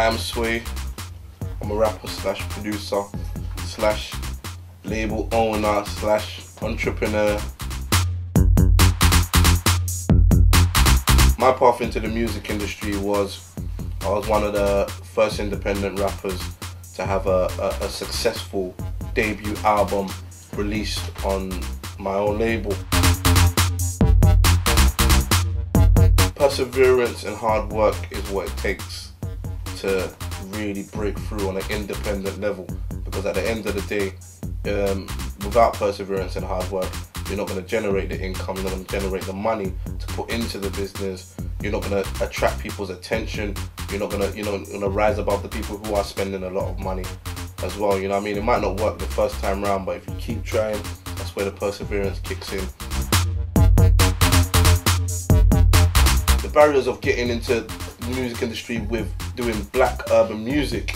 I'm Sway. I'm a rapper slash producer slash label owner slash entrepreneur. My path into the music industry was, I was one of the first independent rappers to have a successful debut album released on my own label. Perseverance and hard work is what it takes to really break through on an independent level, because at the end of the day, without perseverance and hard work, you're not going to generate the income, you're not going to generate the money to put into the business, you're not going to attract people's attention, you're not going to rise above the people who are spending a lot of money as well. You know what I mean? It might not work the first time round, but if you keep trying, that's where the perseverance kicks in. The barriers of getting into the music industry with doing black urban music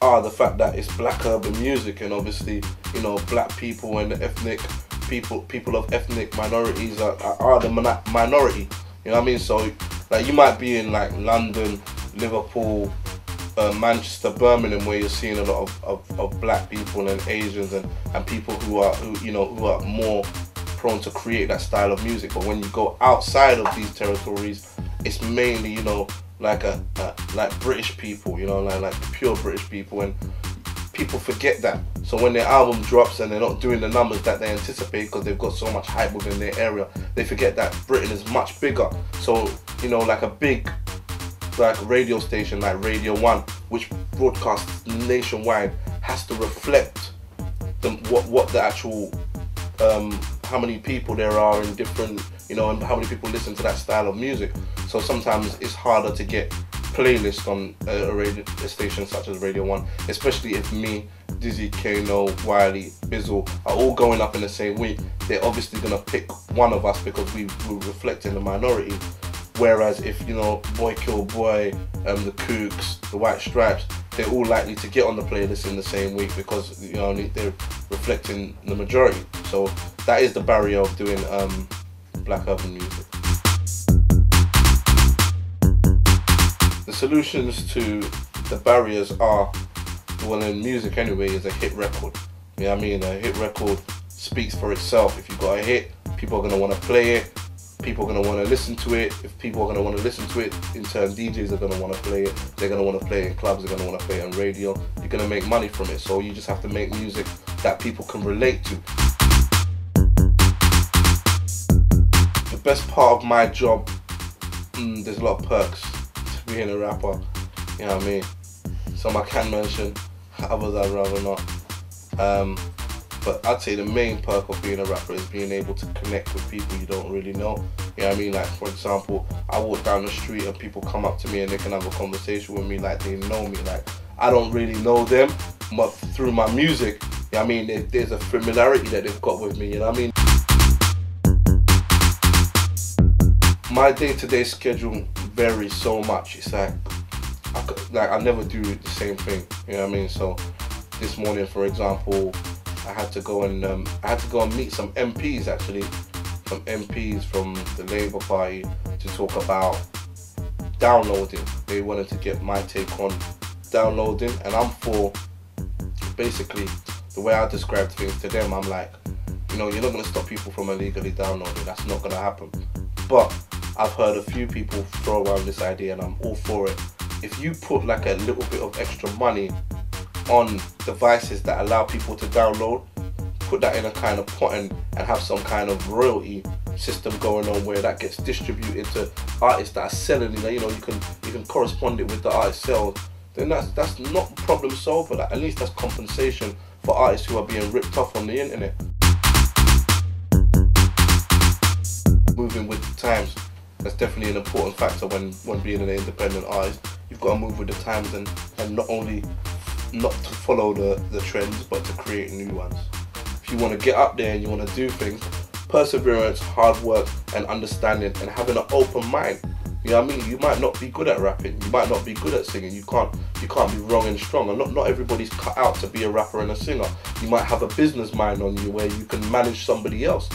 are the fact that it's black urban music, and obviously, you know, black people and ethnic people of ethnic minorities are the minority. You know what I mean? So like, you might be in like London, Liverpool, Manchester, Birmingham, where you're seeing a lot of black people and Asians and people who are more prone to create that style of music. But when you go outside of these territories, it's mainly, you know, like British people, you know, like pure British people, and people forget that. So when their album drops and they're not doing the numbers that they anticipate because they've got so much hype within their area, they forget that Britain is much bigger. So, you know, like a big radio station like Radio 1, which broadcasts nationwide, has to reflect what the actual how many people there are in different, you know, and how many people listen to that style of music. So sometimes it's harder to get playlists on a station such as Radio 1, especially if me, Dizzy, Kano, Wiley, Bizzle are all going up in the same week. They're obviously going to pick one of us because we reflect in the minority. Whereas if, you know, Boy Kill Boy, the Kooks, the White Stripes, they're all likely to get on the playlist in the same week because, you know, they're reflecting the majority. So that is the barrier of doing black urban music. The solutions to the barriers are, well, in music anyway, is a hit record. You know what I mean? A hit record speaks for itself. If you've got a hit, people are going to want to play it. People are going to want to listen to it. If people are going to want to listen to it, in turn DJs are going to want to play it. They're going to want to play it in clubs, they're going to want to play it on radio. You're going to make money from it. So you just have to make music that people can relate to. The best part of my job, there's a lot of perks to being a rapper. You know what I mean? Some I can mention, others I'd rather not. But I'd say the main perk of being a rapper is being able to connect with people you don't really know. You know what I mean? Like, for example, I walk down the street and people come up to me and they can have a conversation with me like they know me. Like, I don't really know them, but through my music, you know what I mean, there's a familiarity that they've got with me, you know what I mean? My day-to-day schedule varies so much. It's like I never do the same thing, you know what I mean? So this morning, for example, I had to go and meet some MPs, actually, some MPs from the Labour Party to talk about downloading. They wanted to get my take on downloading, and I'm for, basically, the way I describe things to them, I'm like, you know, you're not going to stop people from illegally downloading. That's not going to happen. But I've heard a few people throw around this idea, and I'm all for it. If you put like a little bit of extra money on devices that allow people to download, put that in a kind of pot and have some kind of royalty system going on where that gets distributed to artists that are selling it. You know, you can correspond it with the artist sales. Then that's not problem solved, but at least that's compensation for artists who are being ripped off on the internet. Moving with the times, that's definitely an important factor when being an independent artist. You've got to move with the times and not only not to follow the trends, but to create new ones. If you want to get up there and you want to do things, perseverance, hard work and understanding and having an open mind. You know what I mean? You might not be good at rapping, you might not be good at singing, you can't be wrong and strong, and not everybody's cut out to be a rapper and a singer. You might have a business mind on you where you can manage somebody else.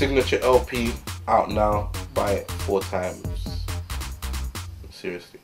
signature LP out now. Buy it 4 times. Seriously.